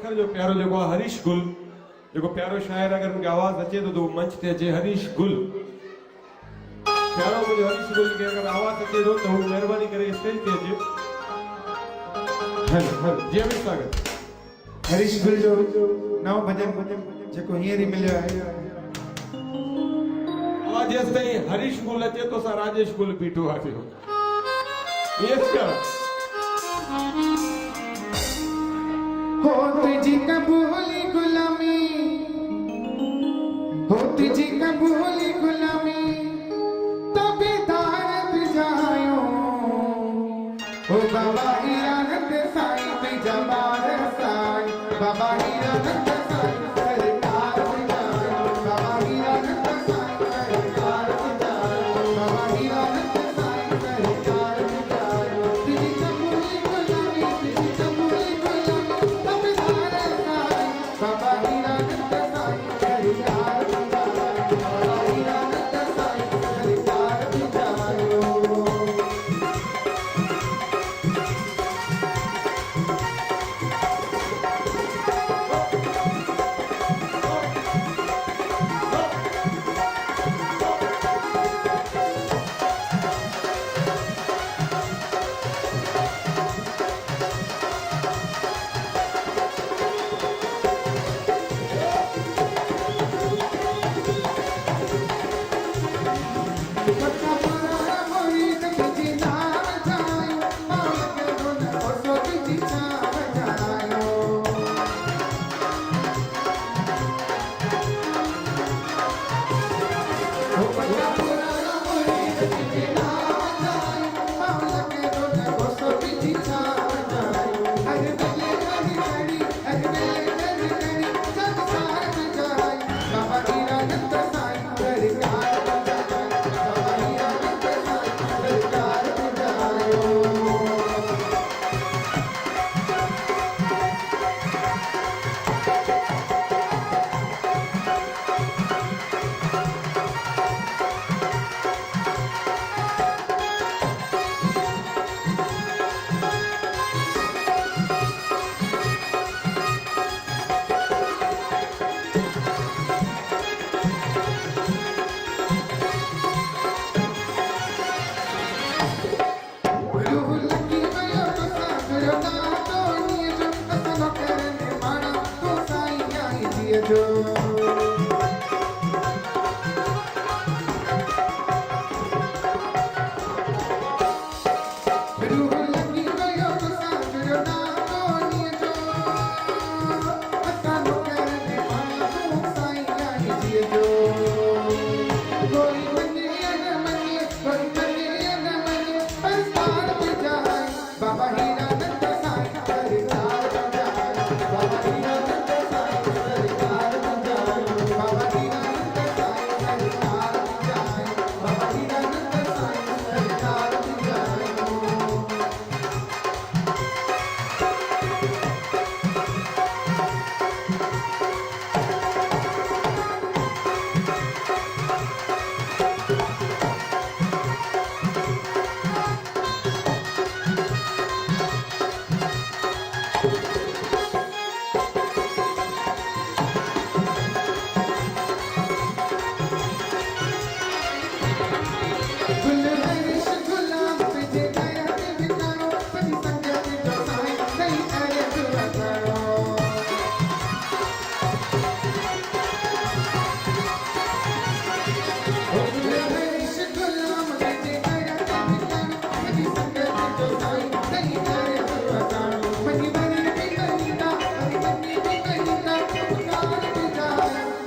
अखर जो प्यारो जो हरीश गुल जो प्यारो शायर अगर उनकी आवाज अचे तो मंच ते अचे हरीश गुल प्यारो मुझे हरीश गुल के अगर आवाज अचे तो मेहरबानी करे स्टेज ते अचे। हेलो जी अमित स्वागत हरीश गुल जो नव भजन जेको हींअर ही मिलियो आहे आवाज जेस ताईं हरीश गुल अचे तो सा राजेश गुल बीठो आहे यस क्या हो तुझी कबूली गुलामी हो तुझी कबूली गुलामी तबेदार जायो हो बाबा हीरानंद साईं तुझा बार साईं बाबा हीरानंद साईं सरकार जायो बाबा हीरानंद साईं सरकार जायो बाबा हीरानंद साईं सरकार जायो तुझी कबूली गुलामी तुझी कबूली गुलामी तबेदार साईं बाबा हीरानंद साईं सरकार जायो बाबा हीरानंद साईं सरकार जायो।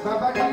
Baba